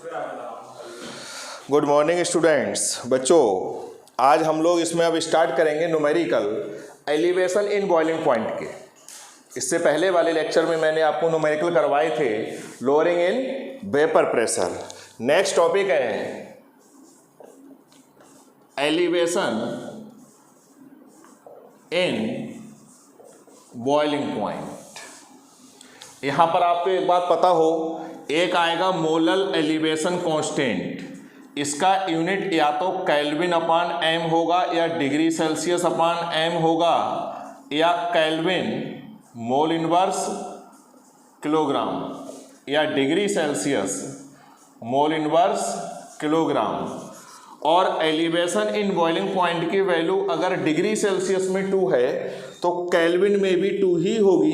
Good morning students. बच्चों, आज हम लोग इसमें अब स्टार्ट करेंगे numerical elevation in boiling point के। इससे पहले वाले लेक्चर में मैंने आपको न्यूमेरिकल करवाए थे lowering in vapour pressure. Next topic है एलिवेशन इन बॉइलिंग पॉइंट। यहाँ पर आपको एक बात पता हो, एक आएगा मोलर एलिवेशन कांस्टेंट। इसका यूनिट या तो केल्विन अपान एम होगा या डिग्री सेल्सियस अपान एम होगा या केल्विन मोल इनवर्स किलोग्राम या degree Celsius mole inverse kilogram. और एलिवेशन इन बॉइलिंग पॉइंट की वैल्यू अगर डिग्री सेल्सियस में 2 है तो केल्विन में भी 2 ही होगी,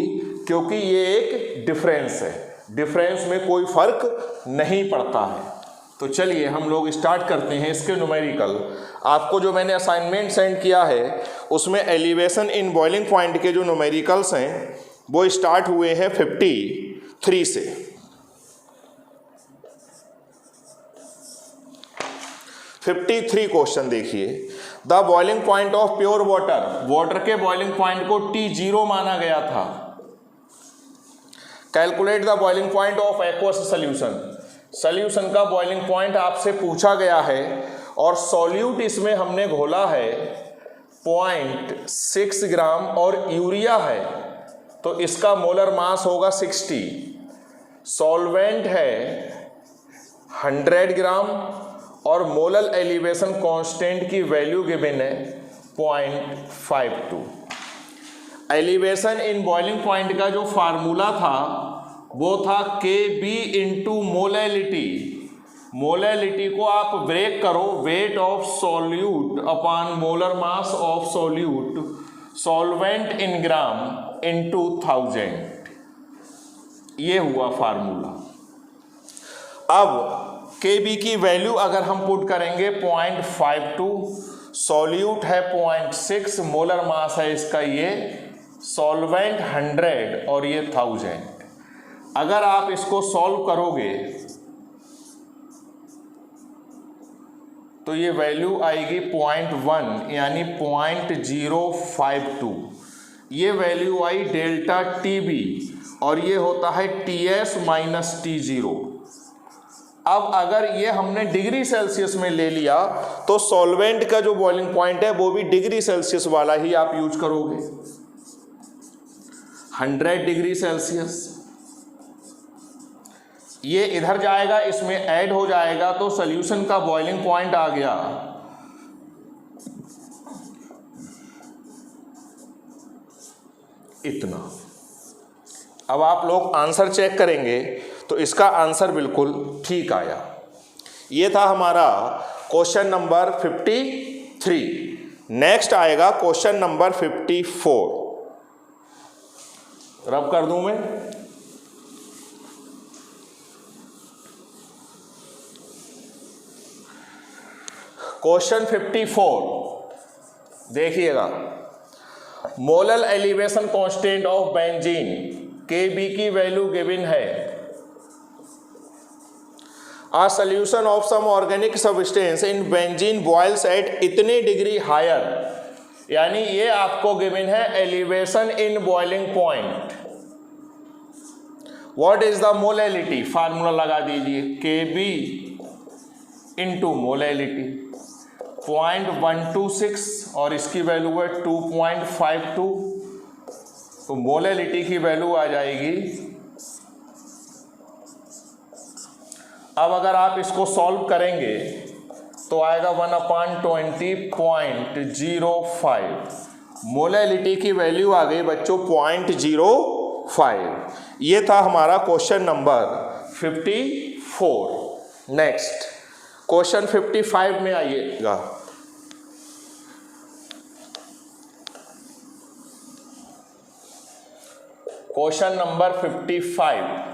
क्योंकि ये एक डिफरेंस है, डिफरेंस में कोई फर्क नहीं पड़ता है। तो चलिए हम लोग स्टार्ट करते हैं इसके न्यूमेरिकल। आपको जो मैंने असाइनमेंट सेंड किया है उसमें एलिवेशन इन बॉइलिंग पॉइंट के जो न्यूमेरिकल्स हैं वो स्टार्ट हुए हैं 53 से। 53 क्वेश्चन देखिए। The boiling point of pure water, water के बॉइलिंग पॉइंट को T0 माना गया था। Calculate the boiling point of aqueous solution, solution का बॉइलिंग पॉइंट आपसे पूछा गया है और सॉल्यूट इसमें हमने घोला है 0.6 ग्राम और यूरिया है, तो इसका मोलर मास होगा 60। सॉल्वेंट है 100 ग्राम और मोलर एलिवेशन कांस्टेंट की वैल्यू गिवन है 0.52। एलिवेशन इन बॉइलिंग पॉइंट का जो फार्मूला था वो था KB इंटू मोलैलिटी। मोलैलिटी को आप ब्रेक करो, weight of solute upon molar mass of solute, solvent in gram into 1000, ये हुआ फार्मूला। अब KB की वैल्यू अगर हम पुट करेंगे 0.52, सॉल्यूट है 0.6, मोलर मास है इसका ये, सॉल्वेंट 100 और ये 1000। अगर आप इसको सॉल्व करोगे तो ये वैल्यू आएगी 0.1 यानी 0.052। ये वैल्यू आई डेल्टा TB और ये होता है TS माइनस T0। अब अगर ये हमने डिग्री सेल्सियस में ले लिया तो सॉल्वेंट का जो बॉइलिंग पॉइंट है वो भी डिग्री सेल्सियस वाला ही आप यूज करोगे, 100 डिग्री सेल्सियस। ये इधर जाएगा, इसमें ऐड हो जाएगा तो सॉल्यूशन का बॉइलिंग पॉइंट आ गया इतना। अब आप लोग आंसर चेक करेंगे तो इसका आंसर बिल्कुल ठीक आया। ये था हमारा क्वेश्चन नंबर 53। नेक्स्ट आएगा क्वेश्चन नंबर 54। रब कर दूं मैं। क्वेश्चन 54 देखिएगा। Molar elevation constant of benzene KB की वैल्यू गिवन है। A solution of some organic substance in benzene boils at इतने डिग्री हायर, यानी ये आपको गिवन है elevation in boiling point. What is the molality, formula लगा दीजिए, KB इंटू मोलैलिटी 0.126 और इसकी वैल्यू है 2.52, तो मोलैलिटी की वैल्यू आ जाएगी। अब अगर आप इसको सॉल्व करेंगे तो आएगा 1/20.05। मोलैलिटी की वैल्यू आ गई बच्चों 0.05। ये था हमारा क्वेश्चन नंबर 54। नेक्स्ट क्वेश्चन 55 में आइएगा। Question number 55।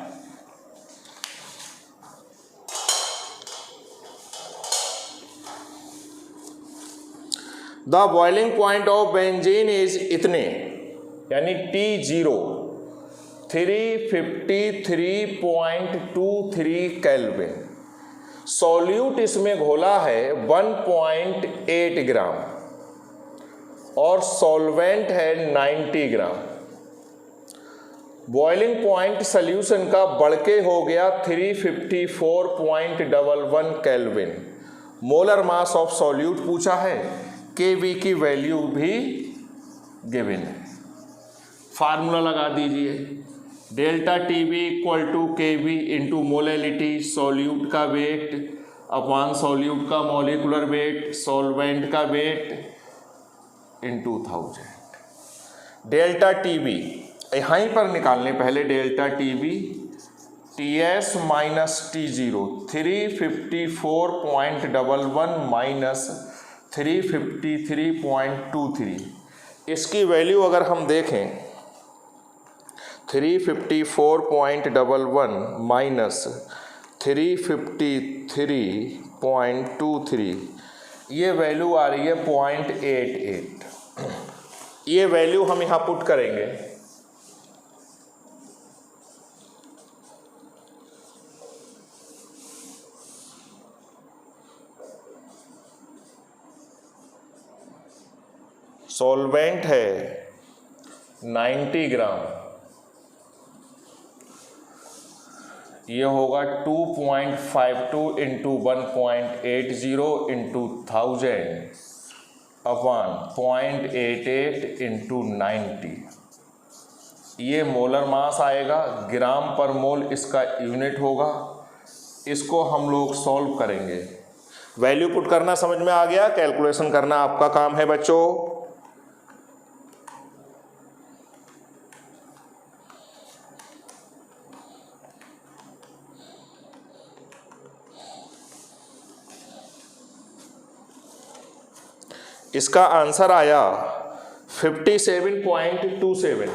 The boiling point of benzene is इतने, यानी T0 353.23 केल्विन। सॉल्यूट इसमें घोला है 1.8 ग्राम और सॉल्वेंट है 90 ग्राम। बॉइलिंग पॉइंट सॉल्यूशन का बढ़ के हो गया 354.11 kelvin. Molar mass of solute पूछा है, केवी की वैल्यू भी गिवन है। फार्मूला लगा दीजिए, delta TV equal to KV into molality, solute का वेट अपॉन सॉल्यूट का मॉलिकुलर वेट, सॉल्वेंट का वेट इंटू 1000। डेल्टा टीवी यहीं पर निकालने, पहले delta TV TS minus T0 354.11 minus 353.23। इसकी वैल्यू अगर हम देखें 354.11 माइनस 353.23, ये वैल्यू आ रही है 0.88। ये वैल्यू हम यहाँ पुट करेंगे। सॉल्वेंट है 90 ग्राम, ये होगा 2.52 इंटू 1.80 इंटू 1000 अपॉन 0.88 इंटू 90। ये मोलर मास आएगा, ग्राम पर मोल इसका यूनिट होगा। इसको हम लोग सॉल्व करेंगे। वैल्यू पुट करना समझ में आ गया, कैलकुलेशन करना आपका काम है बच्चों। इसका आंसर आया 57.27।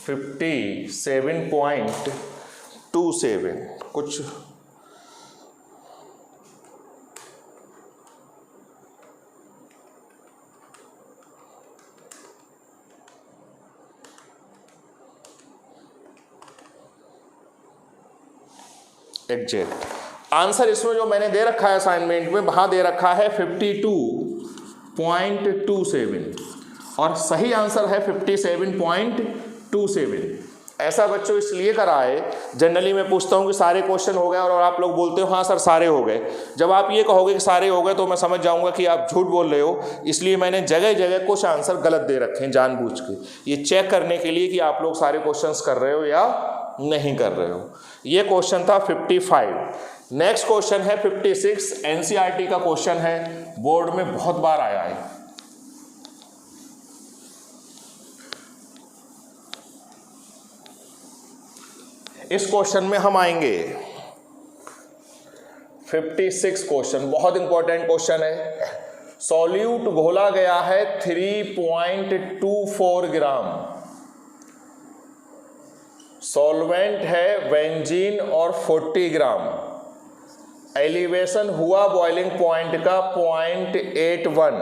57.27 कुछ एग्जैक्ट आंसर इसमें जो मैंने दे रखा है असाइनमेंट में, वहां दे रखा है 52.27 और सही आंसर है 57.27। ऐसा बच्चों इसलिए कराए, जनरली मैं पूछता हूं कि सारे क्वेश्चन हो गए और आप लोग बोलते हो हाँ सर सारे हो गए। जब आप ये कहोगे कि सारे हो गए तो मैं समझ जाऊंगा कि आप झूठ बोल रहे हो। इसलिए मैंने जगह जगह कुछ आंसर गलत दे रखे हैं जानबूझ के, ये चेक करने के लिए कि आप लोग सारे क्वेश्चंस कर रहे हो या नहीं कर रहे हो। ये क्वेश्चन था 55। नेक्स्ट क्वेश्चन है 56, एनसीईआरटी का क्वेश्चन है, बोर्ड में बहुत बार आया है। इस क्वेश्चन में हम आएंगे 56 क्वेश्चन, बहुत इंपॉर्टेंट क्वेश्चन है। सॉल्यूट घोला गया है 3.24 ग्राम, सॉल्वेंट है बेंजीन और 40 ग्राम, एलिवेशन हुआ बॉइलिंग पॉइंट का 0.81,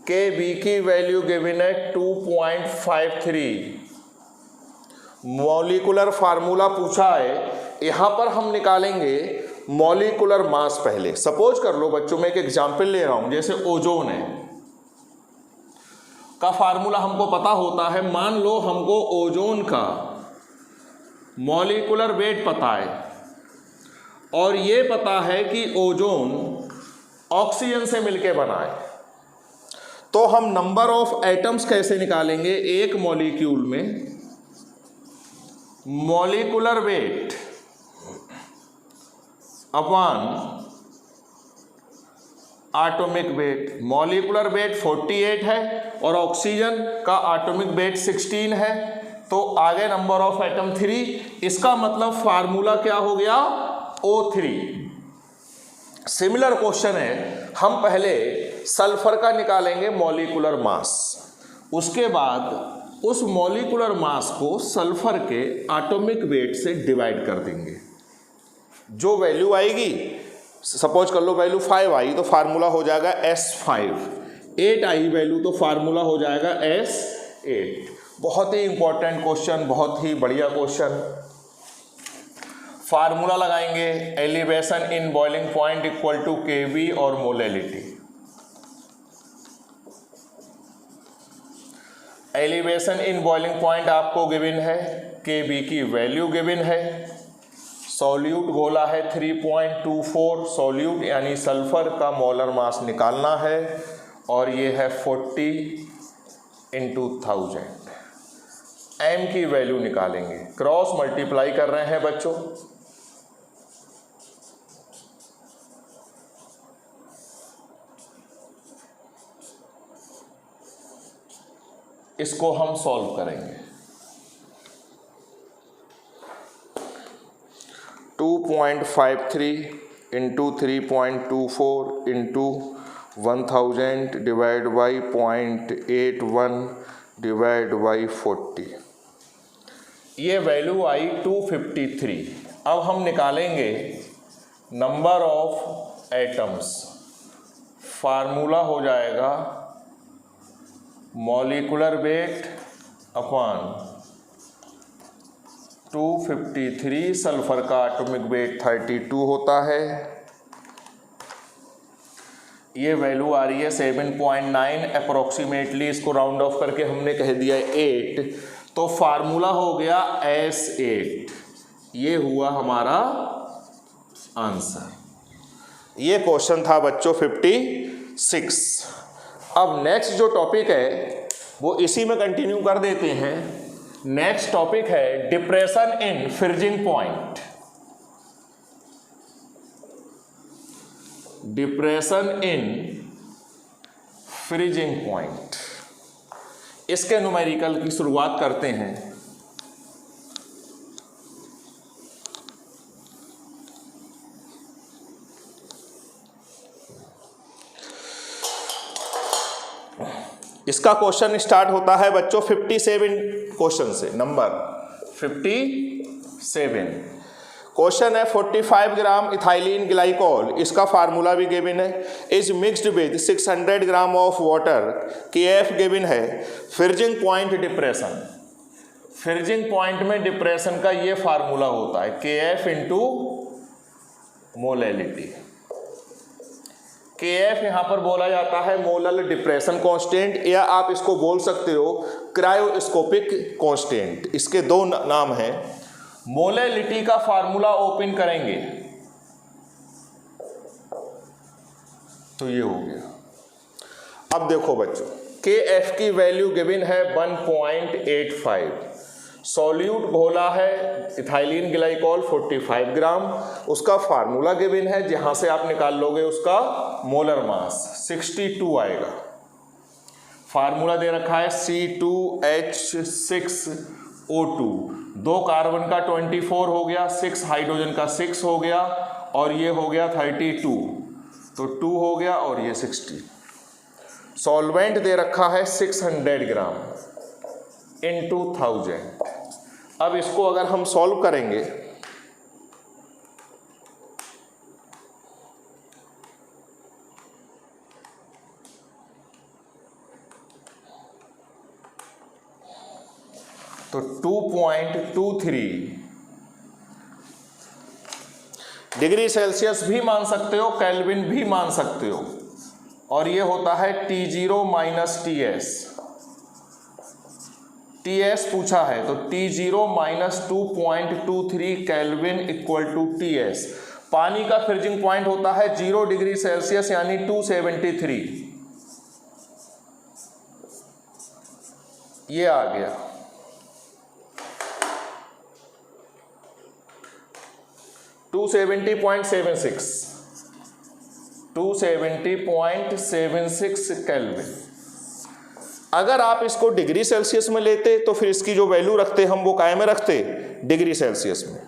के बी की वैल्यू गिवन है 2.53, मॉलिकुलर फार्मूला पूछा है। यहां पर हम निकालेंगे मॉलिकुलर मास। पहले सपोज कर लो बच्चों, मैं एक एग्जांपल ले रहा हूं, जैसे ओजोन है का फार्मूला हमको पता होता है। मान लो हमको ओजोन का मॉलिकुलर वेट पता है और ये पता है कि ओजोन ऑक्सीजन से मिलके बना है, तो हम नंबर ऑफ एटम्स कैसे निकालेंगे? एक मॉलिक्यूल में molecular weight upon atomic weight. Molecular weight 48 है और ऑक्सीजन का एटॉमिक वेट 16 है, तो आगे नंबर ऑफ एटम 3। इसका मतलब फार्मूला क्या हो गया? O3। सिमिलर क्वेश्चन है, हम पहले सल्फर का निकालेंगे मॉलिकुलर मास, उसके बाद उस मॉलिकुलर मास को सल्फर के एटॉमिक वेट से डिवाइड कर देंगे। जो वैल्यू आएगी, सपोज कर लो वैल्यू 5 आई तो फार्मूला हो जाएगा S5, 8 आई वैल्यू तो फार्मूला हो जाएगा S8। बहुत ही इंपॉर्टेंट क्वेश्चन, बहुत ही बढ़िया क्वेश्चन। फार्मूला लगाएंगे, elevation in boiling point equal to KV और molality. Elevation in boiling point आपको गिवन है, केवी की वैल्यू गिवन है, सॉल्यूट घोला है 3.24, सॉल्यूट यानी सल्फर का मोलर मास निकालना है, और ये है 40 × 1000। एम की वैल्यू निकालेंगे, क्रॉस मल्टीप्लाई कर रहे हैं बच्चों। इसको हम सॉल्व करेंगे। 2.53 × 3.24 × 1000 डिवाइड बाई 0.81 डिवाइड बाई 40, ये वैल्यू आई 253। अब हम निकालेंगे नंबर ऑफ एटम्स। फार्मूला हो जाएगा मॉलिक्यूलर वेट अपॉन 253, सल्फर का एटॉमिक वेट 32 होता है, ये वैल्यू आ रही है 7.9 अप्रोक्सीमेटली, इसको राउंड ऑफ करके हमने कह दिया 8, तो फार्मूला हो गया S8। ये हुआ हमारा आंसर। ये क्वेश्चन था बच्चों 56। अब नेक्स्ट जो टॉपिक है वो इसी में कंटिन्यू कर देते हैं। नेक्स्ट टॉपिक है depression in freezing point. Depression in freezing point, इसके न्यूमेरिकल की शुरुआत करते हैं। इसका क्वेश्चन स्टार्ट होता है बच्चों 57 क्वेश्चन से, नंबर 57। क्वेश्चन है 45 ग्राम इथाइलिन ग्लाइकोल, इसका फार्मूला भी गिवन है, is mixed with 600 gram of water, KF given है। Freezing point depression, freezing point में डिप्रेशन का ये फार्मूला होता है KF × मोलैलिटी। KF यहां पर बोला जाता है मोलर डिप्रेशन कांस्टेंट, या आप इसको बोल सकते हो क्रायोस्कोपिक कांस्टेंट। इसके दो नाम हैं। मोलैलिटी का फार्मूला ओपन करेंगे तो ये हो गया। अब देखो बच्चों, KF की वैल्यू गिवन है 1.85, सॉल्यूट घोला है इथाइलिन ग्लाइकोल 45 ग्राम, उसका फार्मूला गिवन है, जहां से आप निकाल लोगे उसका मोलर मास 62 आएगा। फार्मूला दे रखा है C2H6O2, 2 कार्बन का 24 हो गया, 6 हाइड्रोजन का 6 हो गया, और ये हो गया 32, तो 2 हो गया और ये 60। सॉल्वेंट दे रखा है 600 ग्राम × 1000। अब इसको अगर हम सॉल्व करेंगे तो 2.23 डिग्री सेल्सियस भी मान सकते हो, केल्विन भी मान सकते हो, और ये होता है T0 - TS पूछा है, तो T0 - 2.23 केल्विन = TS। पानी का फ्रीजिंग पॉइंट होता है 0 डिग्री सेल्सियस यानी 273, ये आ गया। $270.76 केल्विन। अगर आप इसको डिग्री सेल्सियस में लेते तो फिर इसकी जो वैल्यू रखते हम वो काय में रखते, डिग्री सेल्सियस में।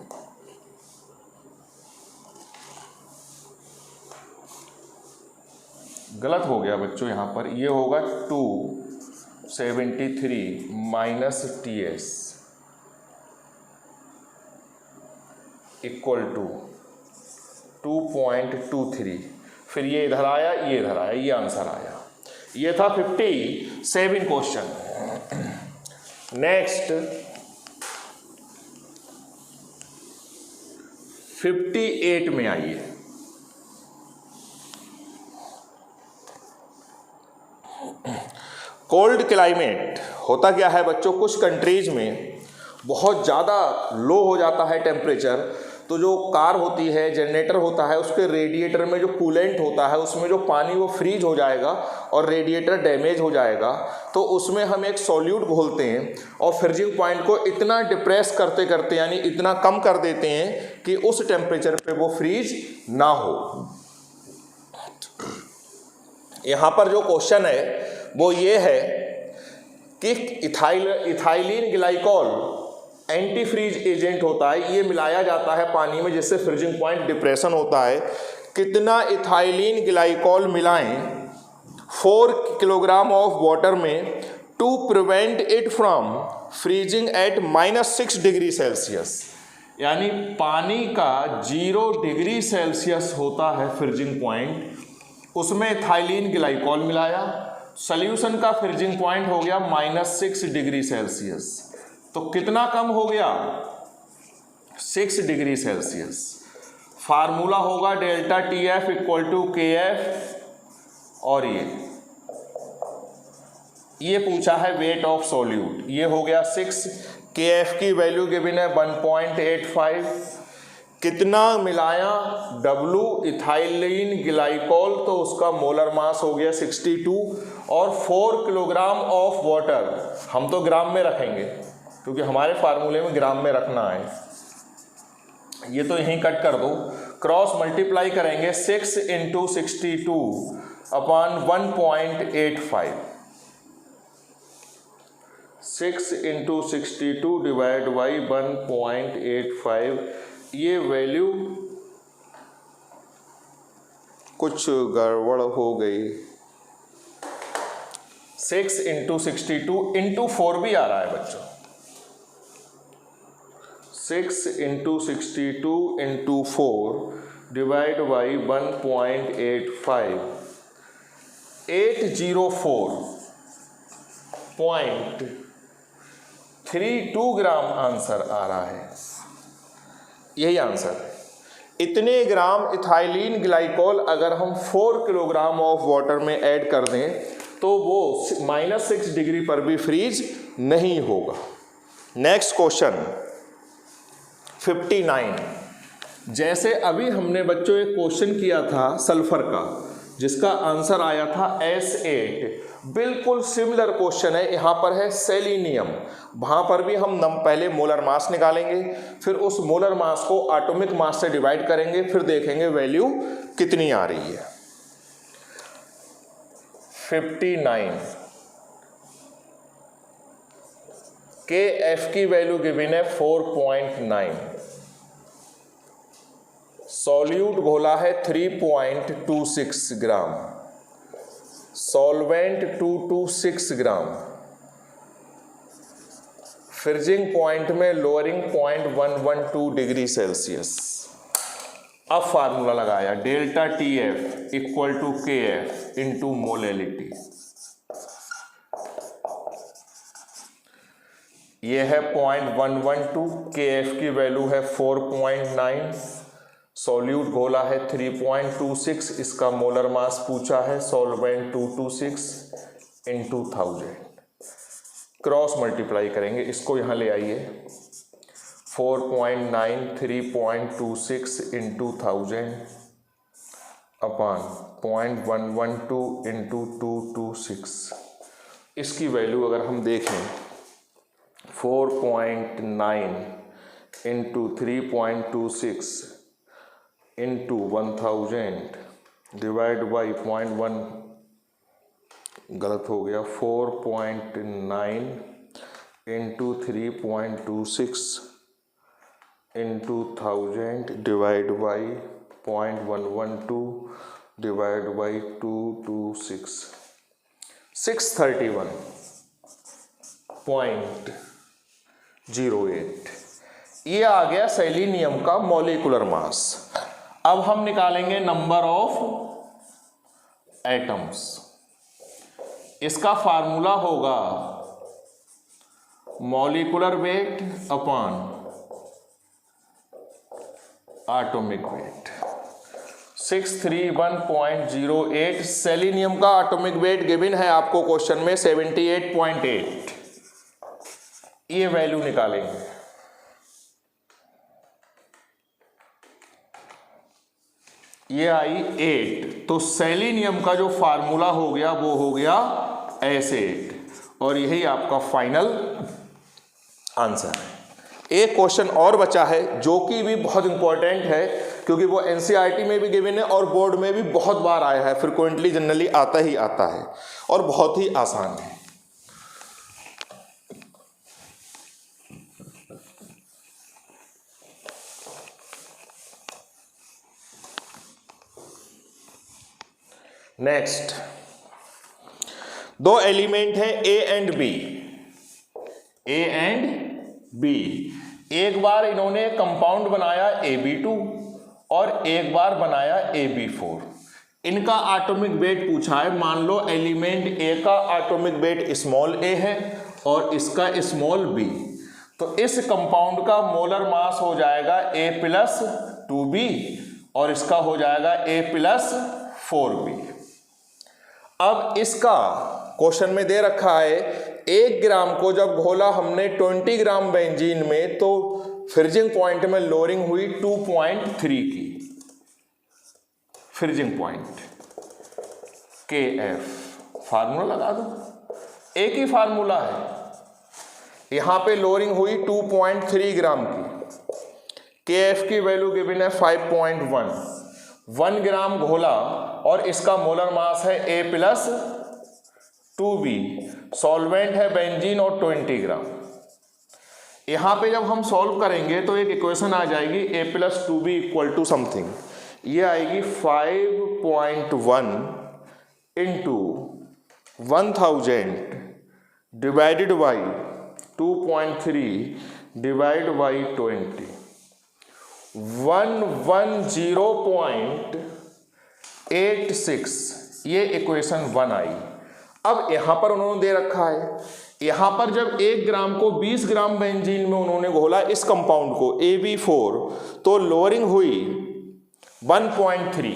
गलत हो गया बच्चों, यहां पर ये होगा 273 - TS = 2.23, फिर ये इधर आया, ये इधर आया, ये आंसर आया। ये था 57 क्वेश्चन। नेक्स्ट 58 में आइए। कोल्ड क्लाइमेट होता क्या है बच्चों, कुछ कंट्रीज में बहुत ज़्यादा लो हो जाता है टेम्परेचर, तो जो कार होती है, जनरेटर होता है, उसके रेडिएटर में जो कूलेंट होता है उसमें जो पानी वो फ्रीज हो जाएगा और रेडिएटर डैमेज हो जाएगा। तो उसमें हम एक सॉल्यूट घोलते हैं और फ्रीजिंग पॉइंट को इतना डिप्रेस करते करते यानी इतना कम कर देते हैं कि उस टेम्परेचर पे वो फ्रीज ना हो। यहाँ पर जो क्वेश्चन है वो ये है कि ethylene glycol anti freeze agent होता है, ये मिलाया जाता है पानी में जिससे फ्रीजिंग पॉइंट डिप्रेशन होता है। कितना इथाइलिन ग्लाइकॉल मिलाएं 4 किलोग्राम ऑफ वाटर में to prevent it from freezing at -6 degree Celsius. यानी पानी का 0 डिग्री सेल्सियस होता है फ्रीजिंग पॉइंट, उसमें इथाइलिन ग्लाइकॉल मिलाया, सॉल्यूशन का फ्रीजिंग पॉइंट हो गया -6 डिग्री सेल्सियस। तो कितना कम हो गया, 6 डिग्री सेल्सियस। फार्मूला होगा delta TF equal to KF और ये पूछा है वेट ऑफ सॉल्यूट, ये हो गया 6। KF की वैल्यू गिवन है 1.85। कितना मिलाया W इथाइलिन ग्लाइकॉल, तो उसका मोलर मास हो गया 62 और 4 किलोग्राम ऑफ वाटर, हम तो ग्राम में रखेंगे क्योंकि हमारे फार्मूले में ग्राम में रखना है, ये तो यहीं कट कर दो, क्रॉस मल्टीप्लाई करेंगे 6 into 62 upon 1.85, 6 into 62 divide by 1.85। ये वैल्यू कुछ गड़बड़ हो गई, 6 इंटू 62 इंटू 4 भी आ रहा है बच्चों, 6 into 62 into 4 divide by 1.85, 804.32 gram answer आ रहा है। यही आंसर है। इतने ग्राम इथाइलिन ग्लाइकॉल अगर हम 4 किलोग्राम ऑफ वाटर में ऐड कर दें तो वो -6 डिग्री पर भी फ्रीज नहीं होगा। Next question 59। जैसे अभी हमने बच्चों एक क्वेश्चन किया था सल्फर का जिसका आंसर आया था S8, बिल्कुल सिमिलर क्वेश्चन है। यहाँ पर है सेलिनियम, वहाँ पर भी हम पहले मोलर मास निकालेंगे, फिर उस मोलर मास को एटॉमिक मास से डिवाइड करेंगे, फिर देखेंगे वैल्यू कितनी आ रही है। 59 KF की वैल्यू गिवन है 4.9, सॉल्यूट घोला है 3.26 gram, solvent 226 gram, freezing point में लोअरिंग पॉइंट 112 डिग्री सेल्सियस। अब फार्मूला लगाया delta TF equal to KF into molality. ये है 0.112, KF की वैल्यू है 4.9, सॉल्यूट घोला है 3.26, इसका मोलर मास पूछा है, सॉल्वेंट 226 इंटू 1000, क्रॉस मल्टीप्लाई करेंगे, इसको यहाँ ले आइए, 4.9 3.26 इंटू 1000 अपॉन 0.112 इंटू 226। इसकी वैल्यू अगर हम देखें 4.9 इंटू 3.26 इंटू 1000 डिवाइड बाई 0.1, गलत हो गया, 4.9 into 3.26 into 1000 divide by 0.112 divide by 226, 631.08। ये आ गया सेलिनियम का मॉलिक्यूलर मास। अब हम निकालेंगे नंबर ऑफ एटम्स। इसका फार्मूला होगा molecular weight upon atomic weight. 631.08 selenium का एटॉमिक वेट गिवन है आपको क्वेश्चन में 78.8। ये वैल्यू निकालेंगे। ये आई 8, तो सेलेनियम का जो फार्मूला हो गया वो हो गया S8 और यही आपका फाइनल आंसर है। एक क्वेश्चन और बचा है जो कि भी बहुत इंपॉर्टेंट है क्योंकि वो एनसीईआरटी में भी गिवन है और बोर्ड में भी बहुत बार आया है, फ्रिक्वेंटली जनरली आता ही आता है और बहुत ही आसान है। नेक्स्ट, दो एलिमेंट हैं A and B. A and B, एक बार इन्होंने कंपाउंड बनाया AB2 और एक बार बनाया AB4। इनका एटॉमिक वेट पूछा है। मान लो एलिमेंट ए का एटॉमिक वेट स्मॉल ए है और इसका स्मॉल बी, तो इस कंपाउंड का मोलर मास हो जाएगा A+2B और इसका हो जाएगा A+4B। अब इसका क्वेश्चन में दे रखा है 1 ग्राम को जब घोला हमने 20 ग्राम बेंजीन में तो फ्रीजिंग पॉइंट में लोअरिंग हुई 2.3 की। फ्रीजिंग पॉइंट KF, फार्मूला लगा दो, एक ही फार्मूला है। यहां पे लोअरिंग हुई 2.3 ग्राम की। KF की वैल्यू गिवन है 5.1। 1 ग्राम घोला और इसका मोलर मास है A+2B, सॉल्वेंट है बेंजीन और 20 ग्राम। यहां पे जब हम सॉल्व करेंगे तो एक इक्वेशन आ जाएगी A+2B इक्वल टू समथिंग, ये आएगी 5.1 into 1000 divided by 2.3 divide by 20, 110.86, ये इक्वेशन 1 आई। अब यहां पर उन्होंने दे रखा है, यहां पर जब 1 ग्राम को 20 ग्राम बेंजीन में उन्होंने घोला इस कंपाउंड को AB4 तो लोअरिंग हुई 1.3।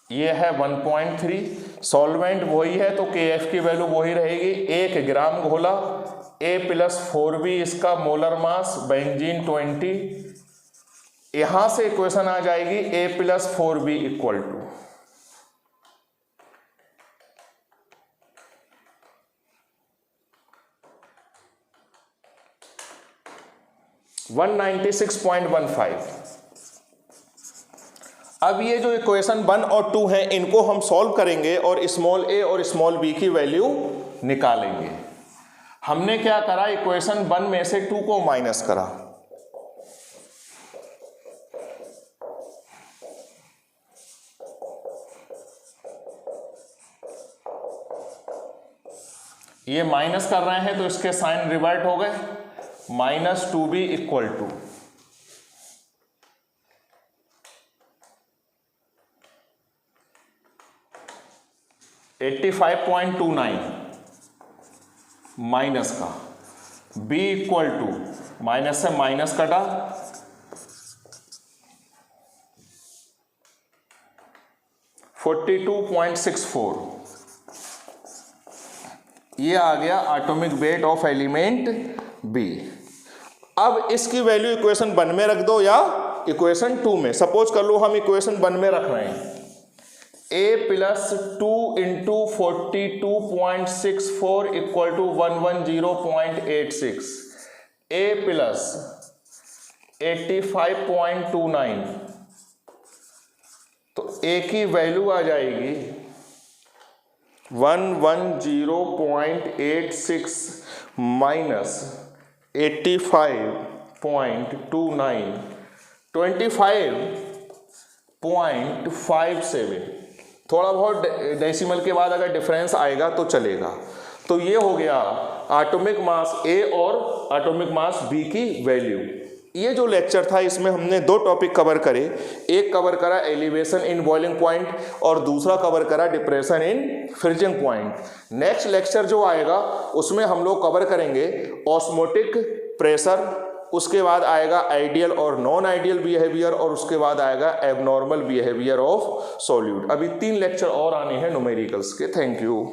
ये है 1.3, सॉल्वेंट वही है तो KF की वैल्यू वही रहेगी। 1 ग्राम घोला, A+4B इसका मोलर मास, बेंजीन 20। यहां से इक्वेशन आ जाएगी A+4B इक्वल टू 196.15। अब ये जो इक्वेशन 1 और 2 हैं इनको हम सॉल्व करेंगे और स्मॉल a और स्मॉल b की वैल्यू निकालेंगे। हमने क्या करा, इक्वेशन 1 में से 2 को माइनस करा, ये माइनस कर रहे हैं तो इसके साइन रिवर्ट हो गए। -2b इक्वल टू 85.29 माइनस का, b इक्वल टू माइनस से माइनस कटा 42.64, ये आ गया atomic weight of element B। अब इसकी वैल्यू इक्वेशन 1 में रख दो या इक्वेशन 2 में। सपोज कर लो हम इक्वेशन 1 में रख रहे हैं, A+2 into 42.64 equal to 110.86, A+85.29, तो A की वैल्यू आ जाएगी 110.86 माइनस 85.29, 25.57। थोड़ा बहुत डेसिमल के बाद अगर डिफरेंस आएगा तो चलेगा। तो ये हो गया एटॉमिक मास A और एटॉमिक मास B की वैल्यू। ये जो लेक्चर था इसमें हमने दो टॉपिक कवर करे, एक कवर करा एलिवेशन इन बॉइलिंग पॉइंट और दूसरा कवर करा depression in freezing point. Next lecture जो आएगा उसमें हम लोग कवर करेंगे ऑस्मोटिक प्रेशर, उसके बाद आएगा आइडियल और नॉन आइडियल बिहेवियर और उसके बाद आएगा एबनॉर्मल बिहेवियर ऑफ सॉल्यूट। अभी 3 लेक्चर और आने हैं न्यूमेरिकल्स के। Thank you.